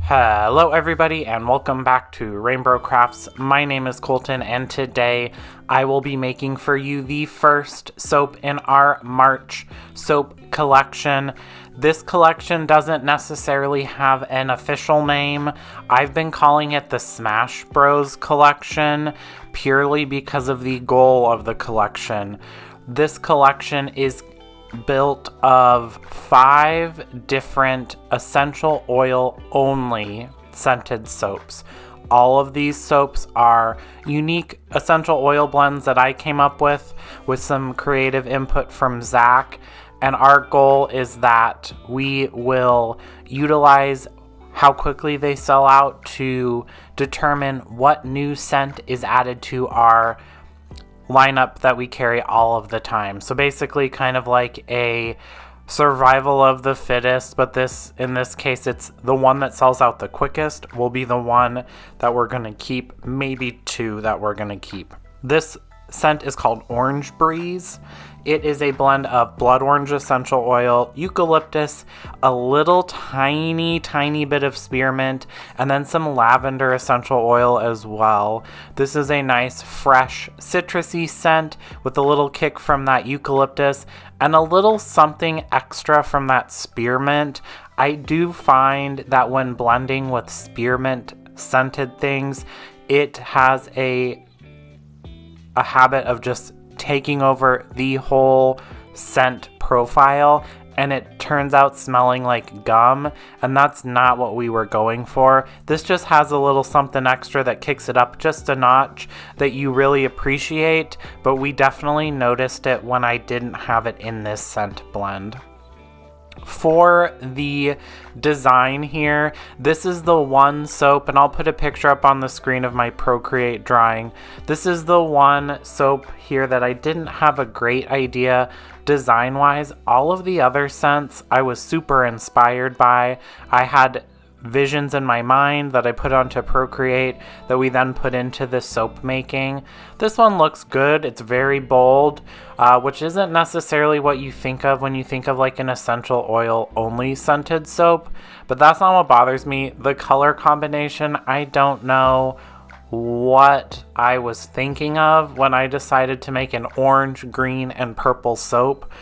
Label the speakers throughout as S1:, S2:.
S1: Hello everybody and welcome back to RainBro Crafts. My name is Colton and today I will be making for you the first soap in our March soap collection. This collection doesn't necessarily have an official name. I've been calling it the Smash Bros collection purely because of the goal of the collection. This collection is built of 5 different essential oil only scented soaps. All of these soaps are unique essential oil blends that I came up with some creative input from Zach, and our goal is that we will utilize how quickly they sell out to determine what new scent is added to our lineup that we carry all of the time. So basically kind of like a survival of the fittest, but in this case it's the one that sells out the quickest will be the one that we're going to keep, maybe 2 that we're going to keep. This scent is called Orange Breeze. It is a blend of blood orange essential oil, eucalyptus, a little tiny bit of spearmint, and then some lavender essential oil as well. This is a nice, fresh, citrusy scent with a little kick from that eucalyptus and a little something extra from that spearmint. I do find that when blending with spearmint scented things, it has a habit of just taking over the whole scent profile, and it turns out smelling like gum, and that's not what we were going for. This just has a little something extra that kicks it up just a notch that you really appreciate, but we definitely noticed it when I didn't have it in this scent blend. For the design here, this is the one soap, and I'll put a picture up on the screen of my Procreate drawing. This is the one soap here that I didn't have a great idea design-wise. All of the other scents I was super inspired by. I had visions in my mind that I put onto Procreate that we then put into the SoapMaking. This one looks good. It's very bold, which isn't necessarily what you think of when you think of like an essential oil only scented soap, but that's not what bothers me. The color combination, I don't know what I was thinking of when I decided to make an orange, green, and purple soap.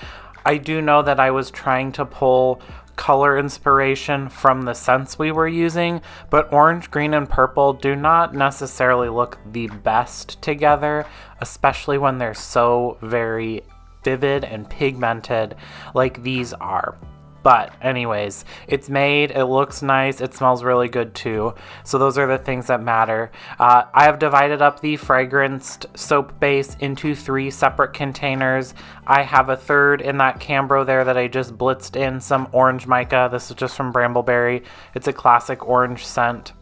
S1: I do know that I was trying to pull color inspiration from the scents we were using, but orange, green, and purple do not necessarily look the best together, especially when they're so very vivid and pigmented like these are. But anyways, it's made, it looks nice, it smells really good too. So those are the things that matter. I have divided up the fragranced soap base into 3 separate containers. I have a third in that Cambro there that I just blitzed in some orange mica. This is just from Brambleberry. It's a classic orange scent.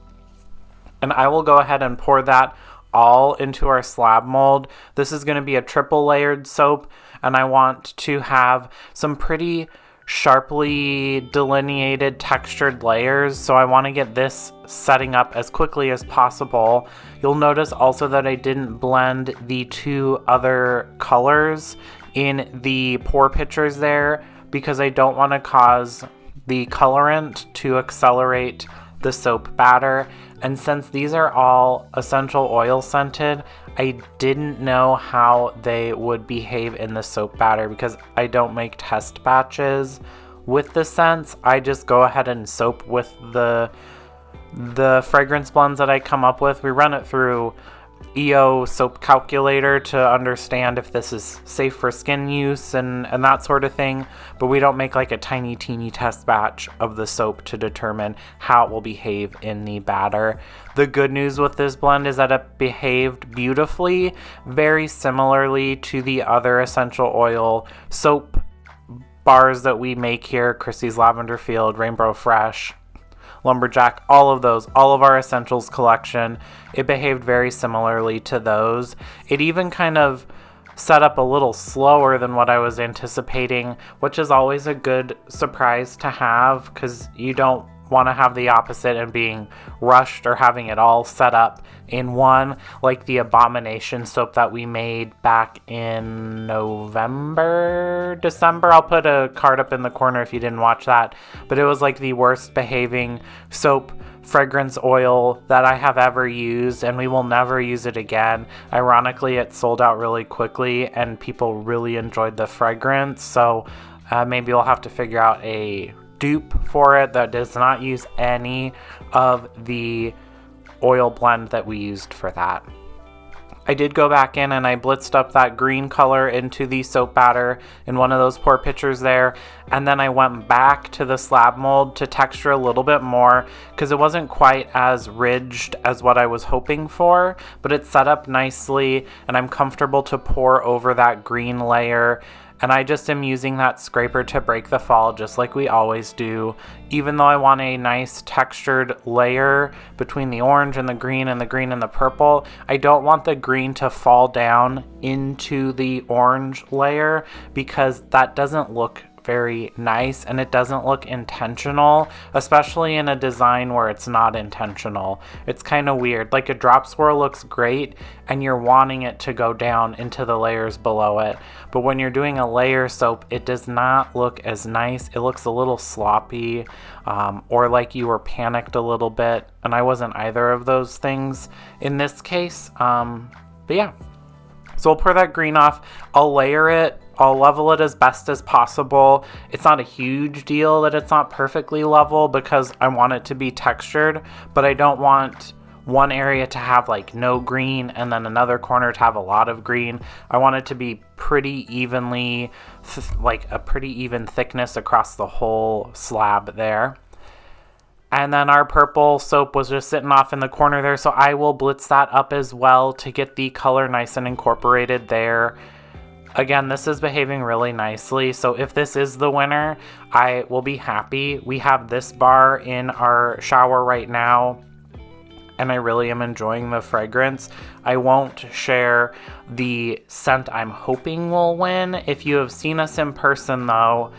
S1: And I will go ahead and pour that all into our slab mold. This is going to be a triple layered soap, and I want to have some pretty sharply delineated textured layers, so I want to get this setting up as quickly as possible. You'll notice also that I didn't blend the 2 other colors in the pour pitchers there because I don't want to cause the colorant to accelerate the soap batter. And since these are all essential oil scented, I didn't know how they would behave in the soap batter because I don't make test batches with the scents. I just go ahead and soap with the fragrance blends that I come up with. We run it through EO soap calculator to understand if this is safe for skin use and that sort of thing, but we don't make like a tiny teeny test batch of the soap to determine how it will behave in the batter. The good news with this blend is that it behaved beautifully, very similarly to the other essential oil soap bars that we make here, Chrissy's Lavender Field, Rainbow Fresh, Lumberjack, all of our essentials collection. It behaved very similarly to those. It even kind of set up a little slower than what I was anticipating, which is always a good surprise to have because you don't want to have the opposite and being rushed or having it all set up in one, like the Abomination soap that we made back in December. I'll put a card up in the corner if you didn't watch that, but it was like the worst behaving soap fragrance oil that I have ever used, and we will never use it again. Ironically, it sold out really quickly and people really enjoyed the fragrance, so maybe we'll have to figure out a dupe for it that does not use any of the oil blend that we used for that. I did go back in and I blitzed up that green color into the soap batter in one of those pour pitchers there, and then I went back to the slab mold to texture a little bit more because it wasn't quite as ridged as what I was hoping for, but it's set up nicely and I'm comfortable to pour over that green layer. And I just am using that scraper to break the fall just like we always do. Even though I want a nice textured layer between the orange and the green and the green and the purple, I don't want the green to fall down into the orange layer because that doesn't look very nice and it doesn't look intentional, especially in a design where it's not intentional. It's kind of weird. Like a drop swirl looks great and you're wanting it to go down into the layers below it, but when you're doing a layer soap, it does not look as nice. It looks a little sloppy, or like you were panicked a little bit, and I wasn't either of those things in this case. But yeah, so I'll pour that green off. I'll layer it. I'll level it as best as possible. It's not a huge deal that it's not perfectly level because I want it to be textured, but I don't want one area to have like no green and then another corner to have a lot of green. I want it to be pretty evenly, like a pretty even thickness across the whole slab there. And then our purple soap was just sitting off in the corner there, so I will blitz that up as well to get the color nice and incorporated there. Again, this is behaving really nicely, so if this is the winner, I will be happy. We have this bar in our shower right now, and I really am enjoying the fragrance. I won't share the scent I'm hoping will win. If you have seen us in person, though,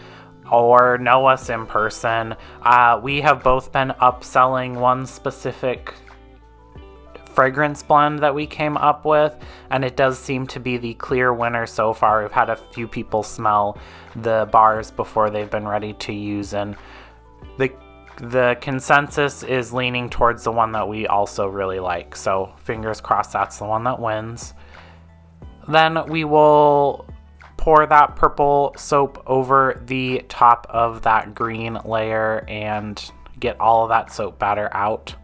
S1: or know us in person, we have both been upselling one specific fragrance blend that we came up with, and it does seem to be the clear winner so far. We've had a few people smell the bars before they've been ready to use, and the consensus is leaning towards the one that we also really like, so fingers crossed that's the one that wins. Then we will pour that purple soap over the top of that green layer and get all of that soap batter out.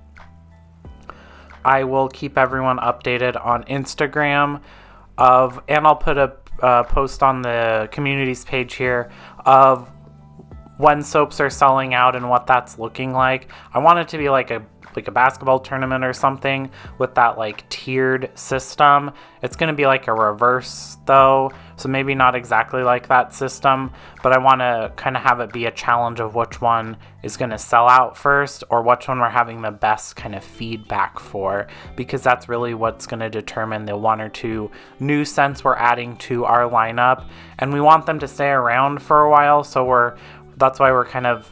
S1: I will keep everyone updated on Instagram and I'll put a post on the communities page here of when soaps are selling out and what that's looking like. I want it to be like a basketball tournament or something with that like tiered system. It's going to be like a reverse though, so maybe not exactly like that system, but I want to kind of have it be a challenge of which one is going to sell out first or which one we're having the best kind of feedback for, because that's really what's going to determine the one or two new scents we're adding to our lineup, and we want them to stay around for a while, so that's why we're kind of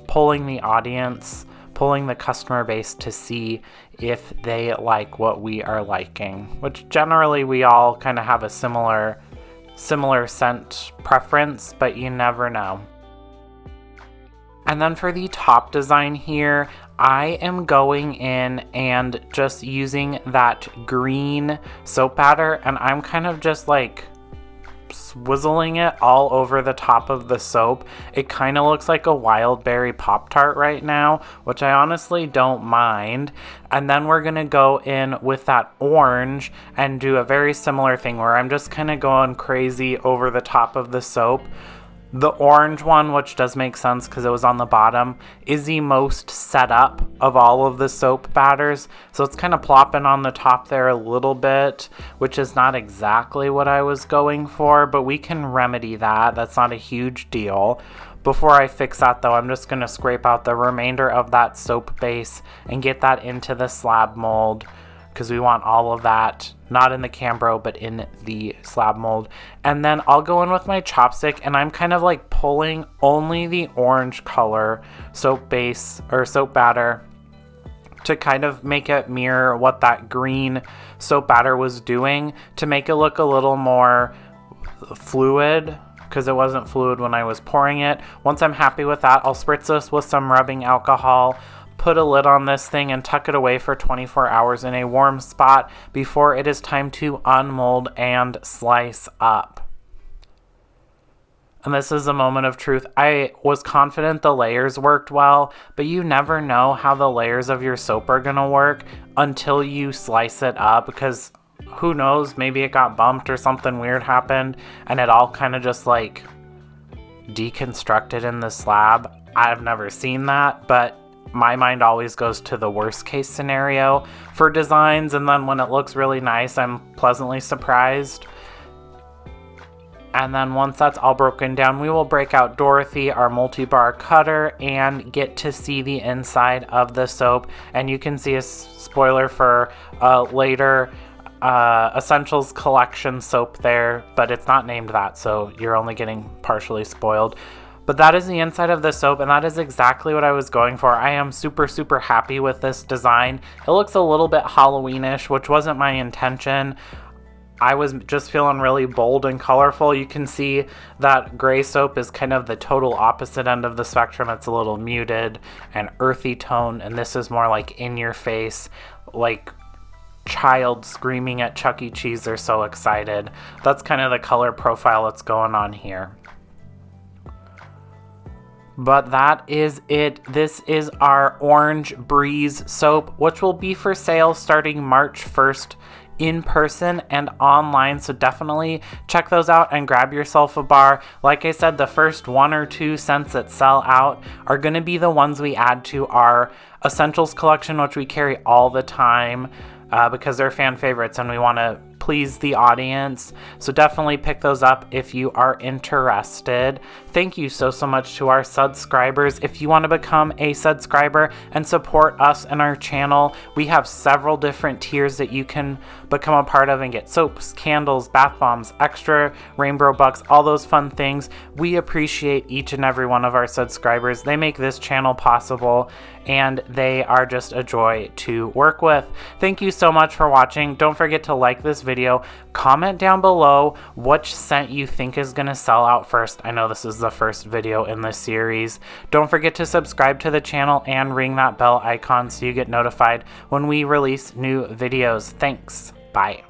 S1: polling the audience, pulling the customer base to see if they like what we are liking, which generally we all kind of have a similar scent preference, but you never know. And then for the top design here, I am going in and just using that green soap batter, and I'm kind of just like swizzling it all over the top of the soap. It kind of looks like a wild berry Pop-Tart right now, which I honestly don't mind. And then we're going to go in with that orange and do a very similar thing where I'm just kind of going crazy over the top of the soap. The orange one, which does make sense because it was on the bottom, is the most set up of all of the soap batters. So it's kind of plopping on the top there a little bit, which is not exactly what I was going for, but we can remedy that. That's not a huge deal. Before I fix that though, I'm just going to scrape out the remainder of that soap base and get that into the slab mold. because we want all of that, not in the Cambro, but in the slab mold. And then I'll go in with my chopstick, and I'm kind of like pulling only the orange color soap base or soap batter to kind of make it mirror what that green soap batter was doing, to make it look a little more fluid, because it wasn't fluid when I was pouring it. Once I'm happy with that, I'll spritz this with some rubbing alcohol, put a lid on this thing, and tuck it away for 24 hours in a warm spot before it is time to unmold and slice up. And this is a moment of truth. I was confident the layers worked well, but you never know how the layers of your soap are gonna work until you slice it up, because who knows, maybe it got bumped or something weird happened and it all kind of just like deconstructed in the slab. I've never seen that, but my mind always goes to the worst case scenario for designs, and then when it looks really nice, I'm pleasantly surprised. And then once that's all broken down, we will break out Dorothy, our multi-bar cutter, and get to see the inside of the soap. And you can see a spoiler for later Essentials Collection soap there, but it's not named that, so you're only getting partially spoiled. But that is the inside of the soap, and that is exactly what I was going for. I am super, super happy with this design. It looks a little bit Halloweenish, which wasn't my intention. I was just feeling really bold and colorful. You can see that gray soap is kind of the total opposite end of the spectrum. It's a little muted and earthy tone, and this is more like in your face, like child screaming at Chuck E. Cheese. They're so excited. That's kind of the color profile that's going on here. But that is it. This is our Orange Breeze soap, which will be for sale starting March 1st in person and online, so definitely check those out and grab yourself a bar. Like I said, the first 1 or 2 scents that sell out are going to be the ones we add to our Essentials collection, which we carry all the time because they're fan favorites and we want to please the audience. So definitely pick those up if you are interested. Thank you so much to our subscribers. If you want to become a subscriber and support us and our channel, we have several different tiers that you can become a part of and get soaps, candles, bath bombs, extra RainBro bucks, all those fun things. We appreciate each and every one of our subscribers. They make this channel possible, and they are just a joy to work with. Thank you so much for watching. Don't forget to like this video. Comment down below which scent you think is going to sell out first. I know this is the first video in this series. Don't forget to subscribe to the channel and ring that bell icon so you get notified when we release new videos. Thanks. Bye.